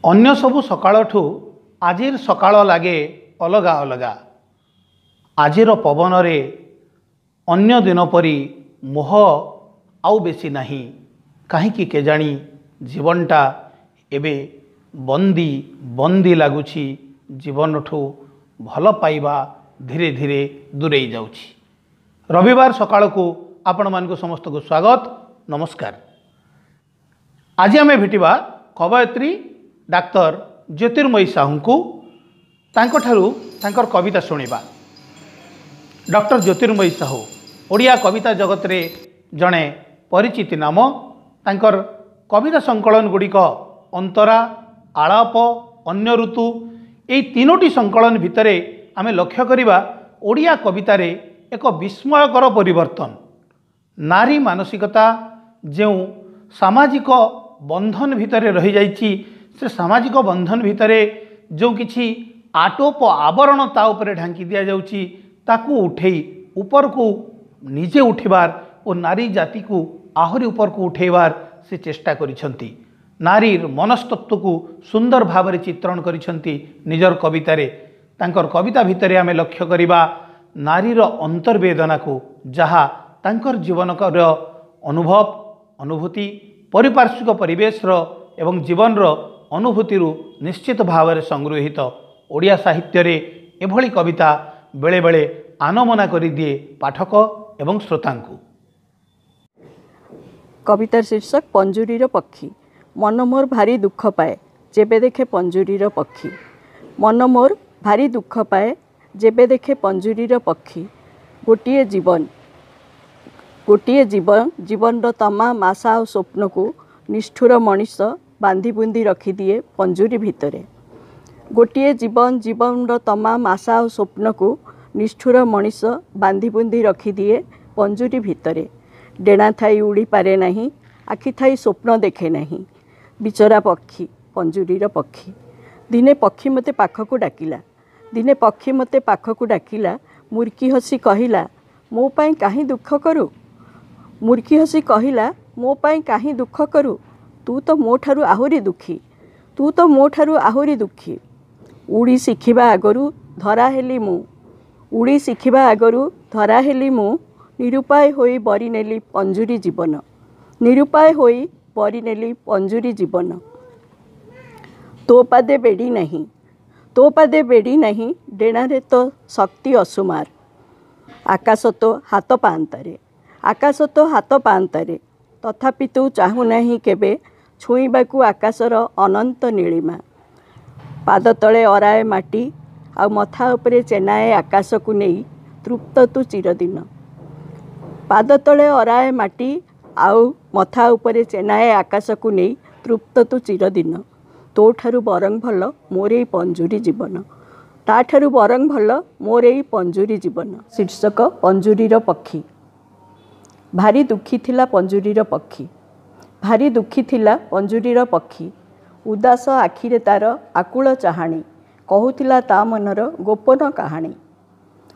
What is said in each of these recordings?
अन्य सबु सकाळठू आजिर सकाळ लागे अलगा अलगा। आजिर पवन रे अन्य दिन परी मोह आउ बेसी नहीं। कहीं केजाणी जीवनटा एबे बंदी बंदी लगुची। जीवन ठू भल पाइबा धीरे धीरे दूरे जाउछि। रविवार सकाळ को आपण मान समस्त को स्वागत नमस्कार। आज आम भेटिबा कवयित्री डाक्तर ज्योतिर्मयी साहू को तांकर कविता सुनिबा। डॉक्टर ज्योतिर्मयी साहू ओडिया कविता जगत रे जड़े परिचित नाम। तांकर कविता संकलन गुड़िक अंतरा, आलाप, अन्य ऋतु यही तीनोटी संकलन भितर आमे लक्ष्य करिबा ओडिया कवितार एक विस्मयकर परिवर्तन। नारी मानसिकता जो सामाजिक बंधन भितर रही जाइछि, से सामाजिक बंधन भितर जो किछि आटोप आवरण ता उपरे ढांकी दिया जाउछि, ताकू उठेई ऊपर को निजे उठिबार और नारी जाति को आहरी ऊपर को उठेबार से चेष्टा करिसंती। नारीर मनस्तत्व को सुंदर भाव में चित्रण करिसंती निजर कवितारे। तांकर कविता भितर आमे लक्ष्य करिबा नारीर अंतर्वेदना को, जहा तांकर जीवनकर अनुभव अनुभूति परिपार्श्विक परिवेश एवं जीवन अनुभूति निश्चित भाव में संगृहित। ओडिया साहित्य रे एभली कविता बेले बेले आनमना करि दिए पाठक एवं श्रोता को। कवितार शीर्षक पंजुरीर पक्षी। मन मोर भारी दुख पाए जेबे देखे पंजुरीर पक्षी। मन मोर भारी दुख पाए जेबे देखे पंजुरीर पक्षी। गोटिए जीवन जीवन तमाम आशा और स्वप्न को निष्ठुर मनीष बांधी बुंदी रखिदिए पंजुरी भितरे। गोटिए जीवन तमाम आशा और स्वप्न को निष्ठुर मनीष बांधी बुंदी रखिदिए पंजुरी भितरे। डेणा थाई उड़ी पारे नहीं, आखि थाई स्वप्न देखे नहीं। बिचरा पक्षी पंजुरीर पक्षी। दिने पक्षी मते पाखक डाकिला, दिने पक्षी मते पाखक डाकिला। मुर्की हसी कहिला मो पाई काहे दुख करू। मुर्की हसी कहिला मो पाई काहे दुख करू। तू तो मो ठारू आहुरी दुखी, तू तो मो ठारू आहुरी दुखी। उड़ी शिखिबा आगरू धरा हेली मु, उड़ी शिखिबा आगरू धरा हेली मु। निरुपाय होई बरी नेली पंजुरी जीवन, निरुपाय होई बरी नेली पंजुरी जीवन। तो पादे बेड़ी नहीं, तो पादे बेड़ी नहीं। डेणारे तो शक्ति असुमार। आकाश तो हाथ पांतारे, आकाश तो हाथ पांतारे। तथापि तू चाहू नहीं केबे छुईबाकू आकाशर अनंत नीलिमा। पाद तले अराए माटी आ मथा उपरे चेनाए आकाश को नहीं तृप्त तू चिरदिन। पाद तले अराए माटी आउ मथा उपरे चेनाए आकाश को नहीं तृप्त तू चिरदिन। तो ठारू बरंग भल मोर एई पंजुरी जीवन, ता ठारू बरंग भल मोर एई पंजुरी जीवन। शीर्षक पंजुरीर पक्षी। भारी दुखी थिला पंजुरीर पक्षी, भारी दुखी थिला पंजुरीर पक्षी। उदास आखिरे तार आकुल चाहाणी, कहूथिला ता मनर गोपन कहानी।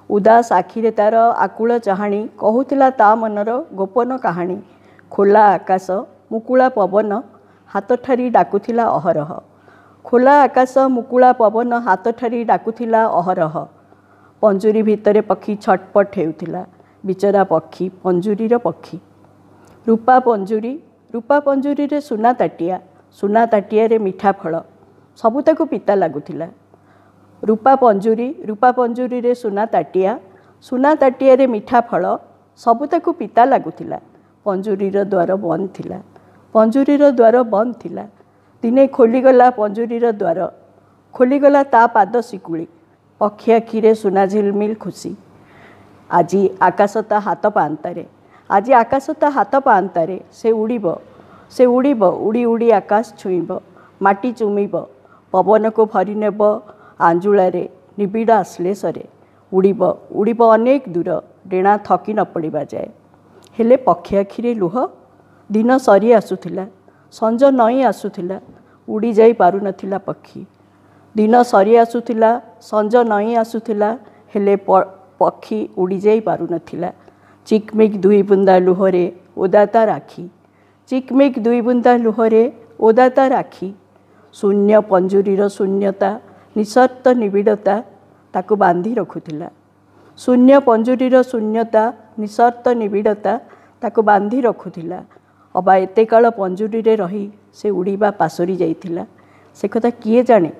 उदास आखिरे तार आकुल चाहाणी, कहूथिला ता मनर गोपन कहानी। खोला आकाश मुकुला पवन हाथ ठारी डाकुथिला अहरह। खोला आकाश मुकुला पवन हाथ ठारी डाकुथिला अहरह। पंजुरी भितरे पक्षी छटपट हेउथिला। बिचरा पक्षी पंजुरीर पक्षी। रूपा पंजुरी, रूपा पंजुरी रे सुना ताटिया, सुना ताटिया रे मिठा फल सबुताकू पिता लागुथिला। रूपा पंजुरी रे सुना ताटिया, सुना ताटिया रे मिठा फल सबुताकू पिता लागुथिला। पंजुरीर द्वार बंद थिला, पंजुरीर द्वार बंद थिला। दिने खोलीगला पंजुरीर द्वार, खोलीगला ता पाद शिकुली। पक्षी आखिरे सुना झिलमिल खुशी। आजी आकाश ता हाथ पांतारे, आजी आकाश ता हाथ पांतारे। से उड़ीब, से उड़ीब, उड़ी उड़ी आकाश छुईब। माटी चुमीब, पवन को भरी नेब आंजुलारे निबिड़ आश्लेषरे। उड़ीब उड़ीब अनेक दूर, डेणा थकी न पड़िबा जाए। हेले पक्षी आखिरे लुह। दिन सरी आसुथिला, संज नई आसुथिला। उड़ी जाई पारु नथिला पक्षी। दिन सरी आसुथिला, संज नई आसुथिला। हेले पक्षी उड़ी जाई पारु नथिला। चिकमिक दुई बुंदा लुहरे ओदा ता राखी, चिकमिक दुई बुंदा लुहरे ओदा ता राखी। शून्य पंजुरीर शून्यता निसर्त निबिड़ता ताकू बांधी रखुथिला। शून्य पंजुरीर शून्यता निसर्त निबिड़ता ताकू बांधी रखुथिला। अबा एते काल पंजुरी रे रही से उड़ीबा पासोरी जाइथिला से कथा किए जाने।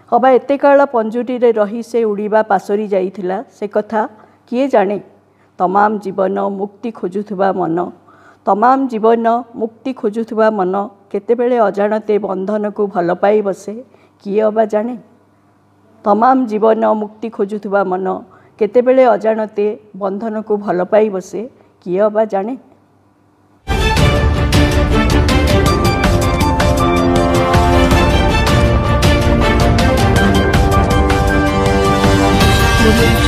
अबा एते काल पंजुरी रे रही से उड़ीबा पासोरी जाइथिला से कथा किए जाने। तमाम जीवन मुक्ति खोजुथुबा मन, तमाम जीवन मुक्ति खोजुथुबा मन केतेबेले अजाणते बंधन को भल पाई बसे किए अबा जाने। तमाम जीवन मुक्ति खोजुथुबा मन केतेबेले अजाणते बंधन को भल पाई बसे किए अबा जाने। Thank you.